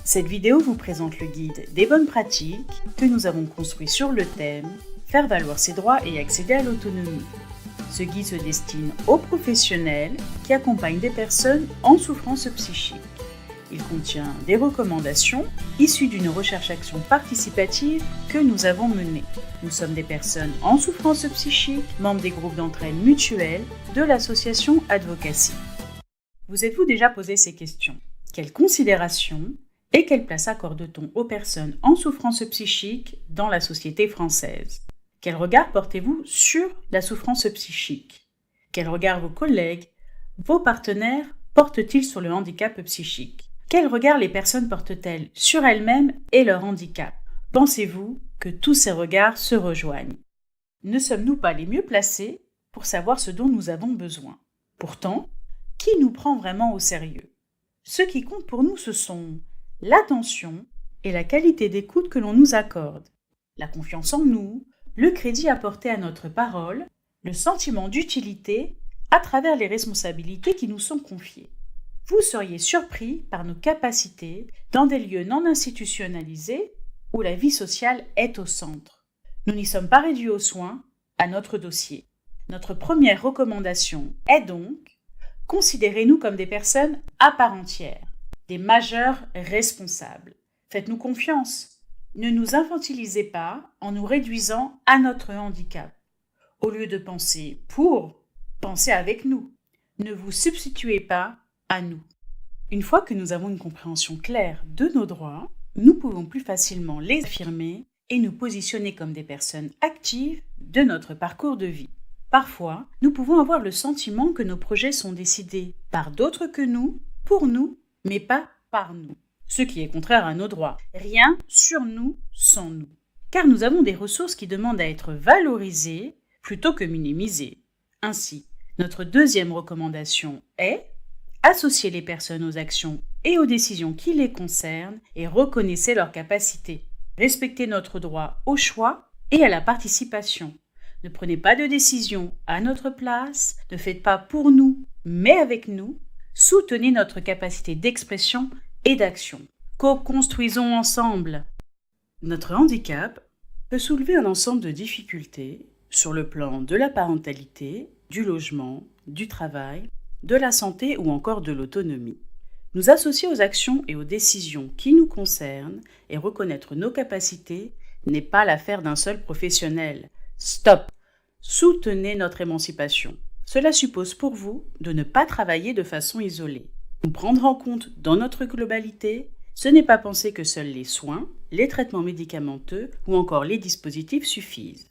Cette vidéo vous présente le guide des bonnes pratiques que nous avons construit sur le thème « Faire valoir ses droits et accéder à l'autonomie ». Ce guide se destine aux professionnels qui accompagnent des personnes en souffrance psychique. Il contient des recommandations issues d'une recherche-action participative que nous avons menée. Nous sommes des personnes en souffrance psychique, membres des groupes d'entraide mutuelle de l'association Advocacy. Vous êtes-vous déjà posé ces questions? Quelles considérations et quelle place accorde-t-on aux personnes en souffrance psychique dans la société française? Quel regard portez-vous sur la souffrance psychique? Quel regard vos collègues, vos partenaires portent-ils sur le handicap psychique? Quel regard les personnes portent-elles sur elles-mêmes et leur handicap? Pensez-vous que tous ces regards se rejoignent? Ne sommes-nous pas les mieux placés pour savoir ce dont nous avons besoin? Pourtant, qui nous prend vraiment au sérieux? Ce qui compte pour nous, ce sont l'attention et la qualité d'écoute que l'on nous accorde, la confiance en nous, le crédit apporté à notre parole, le sentiment d'utilité à travers les responsabilités qui nous sont confiées. Vous seriez surpris par nos capacités dans des lieux non institutionnalisés où la vie sociale est au centre. Nous n'y sommes pas réduits aux soins, à notre dossier. Notre première recommandation est donc: considérez-nous comme des personnes à part entière, des majeurs responsables. Faites-nous confiance. Ne nous infantilisez pas en nous réduisant à notre handicap. Au lieu de penser pour, pensez avec nous. Ne vous substituez pas à nous. Une fois que nous avons une compréhension claire de nos droits, nous pouvons plus facilement les affirmer et nous positionner comme des personnes actives de notre parcours de vie. Parfois, nous pouvons avoir le sentiment que nos projets sont décidés par d'autres que nous, pour nous, mais pas par nous. Ce qui est contraire à nos droits. Rien sur nous sans nous. Car nous avons des ressources qui demandent à être valorisées plutôt que minimisées. Ainsi, notre deuxième recommandation est: associez les personnes aux actions et aux décisions qui les concernent et reconnaissez leurs capacités. Respectez notre droit au choix et à la participation. Ne prenez pas de décision à notre place, ne faites pas pour nous, mais avec nous. Soutenez notre capacité d'expression et d'action. Co-construisons ensemble. Notre handicap peut soulever un ensemble de difficultés sur le plan de la parentalité, du logement, du travail, de la santé ou encore de l'autonomie. Nous associer aux actions et aux décisions qui nous concernent et reconnaître nos capacités n'est pas l'affaire d'un seul professionnel. Stop! Soutenez notre émancipation. Cela suppose pour vous de ne pas travailler de façon isolée. Nous prendre en compte dans notre globalité, ce n'est pas penser que seuls les soins, les traitements médicamenteux ou encore les dispositifs suffisent.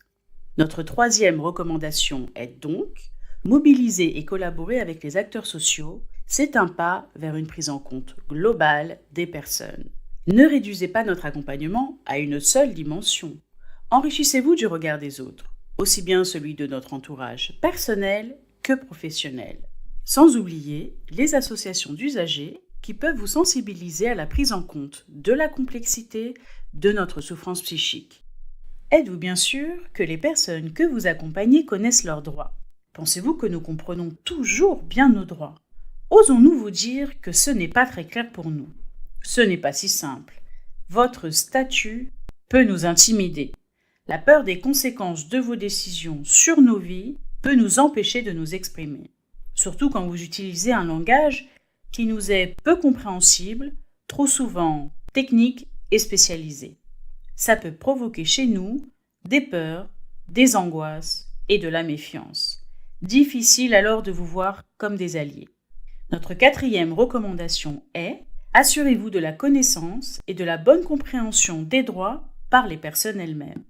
Notre troisième recommandation est donc: mobiliser et collaborer avec les acteurs sociaux, c'est un pas vers une prise en compte globale des personnes. Ne réduisez pas notre accompagnement à une seule dimension. Enrichissez-vous du regard des autres, aussi bien celui de notre entourage personnel que professionnel. Sans oublier les associations d'usagers qui peuvent vous sensibiliser à la prise en compte de la complexité de notre souffrance psychique. Êtes-vous bien sûr que les personnes que vous accompagnez connaissent leurs droits? Pensez-vous que nous comprenons toujours bien nos droits? Osons-nous vous dire que ce n'est pas très clair pour nous? Ce n'est pas si simple. Votre statut peut nous intimider. La peur des conséquences de vos décisions sur nos vies peut nous empêcher de nous exprimer. Surtout quand vous utilisez un langage qui nous est peu compréhensible, trop souvent technique et spécialisé. Ça peut provoquer chez nous des peurs, des angoisses et de la méfiance. Difficile alors de vous voir comme des alliés. Notre quatrième recommandation est: assurez-vous de la connaissance et de la bonne compréhension des droits par les personnes elles-mêmes.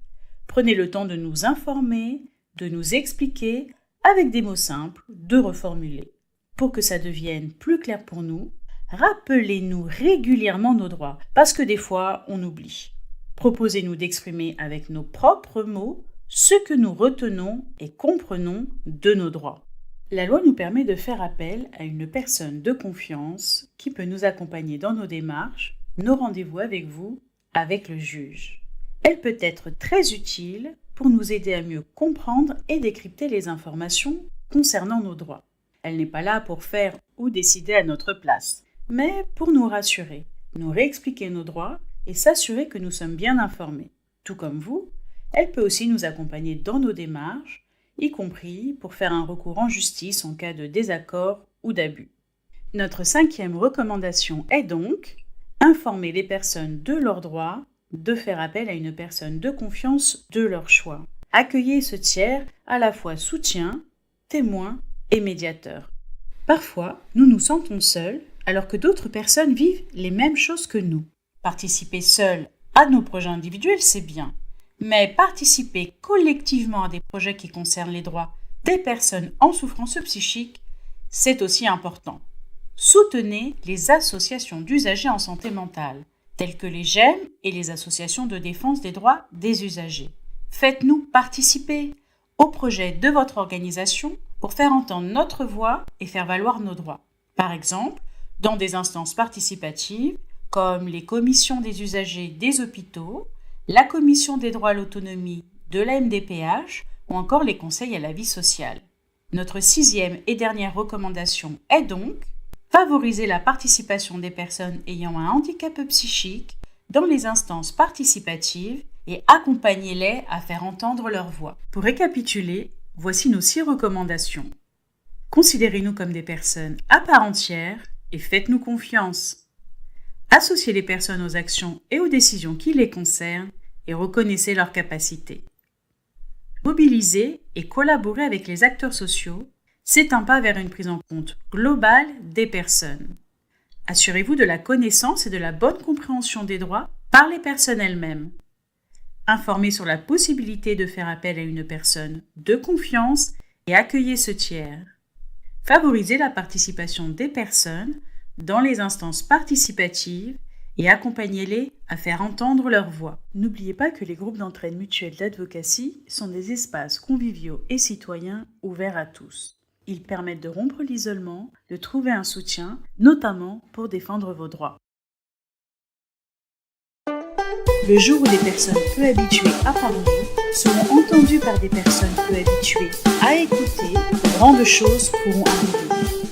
Prenez le temps de nous informer, de nous expliquer, avec des mots simples, de reformuler. Pour que ça devienne plus clair pour nous, rappelez-nous régulièrement nos droits, parce que des fois, on oublie. Proposez-nous d'exprimer avec nos propres mots ce que nous retenons et comprenons de nos droits. La loi nous permet de faire appel à une personne de confiance qui peut nous accompagner dans nos démarches, nos rendez-vous avec vous, avec le juge. Elle peut être très utile pour nous aider à mieux comprendre et décrypter les informations concernant nos droits. Elle n'est pas là pour faire ou décider à notre place, mais pour nous rassurer, nous réexpliquer nos droits et s'assurer que nous sommes bien informés. Tout comme vous, elle peut aussi nous accompagner dans nos démarches, y compris pour faire un recours en justice en cas de désaccord ou d'abus. Notre 5e recommandation est donc informer les personnes de leurs droits, de faire appel à une personne de confiance de leur choix. Accueillez ce tiers à la fois soutien, témoin et médiateur. Parfois, nous nous sentons seuls alors que d'autres personnes vivent les mêmes choses que nous. Participer seul à nos projets individuels, c'est bien. Mais participer collectivement à des projets qui concernent les droits des personnes en souffrance psychique, c'est aussi important. Soutenez les associations d'usagers en santé mentale, telles que les GEM et les associations de défense des droits des usagers. Faites-nous participer au projet de votre organisation pour faire entendre notre voix et faire valoir nos droits. Par exemple, dans des instances participatives comme les commissions des usagers des hôpitaux, la commission des droits à l'autonomie de la MDPH ou encore les conseils à la vie sociale. Notre 6e et dernière recommandation est donc favoriser la participation des personnes ayant un handicap psychique dans les instances participatives et accompagner-les à faire entendre leur voix. Pour récapituler, voici nos 6 recommandations. Considérez-nous comme des personnes à part entière et faites-nous confiance. Associez les personnes aux actions et aux décisions qui les concernent et reconnaissez leurs capacités. Mobiliser et collaborer avec les acteurs sociaux, c'est un pas vers une prise en compte globale des personnes. Assurez-vous de la connaissance et de la bonne compréhension des droits par les personnes elles-mêmes. Informez sur la possibilité de faire appel à une personne de confiance et accueillez ce tiers. Favorisez la participation des personnes dans les instances participatives et accompagnez-les à faire entendre leur voix. N'oubliez pas que les groupes d'entraide mutuelle d'advocacy sont des espaces conviviaux et citoyens ouverts à tous. Ils permettent de rompre l'isolement, de trouver un soutien, notamment pour défendre vos droits. Le jour où des personnes peu habituées à parler seront entendues par des personnes peu habituées à écouter, grandes choses pourront arriver.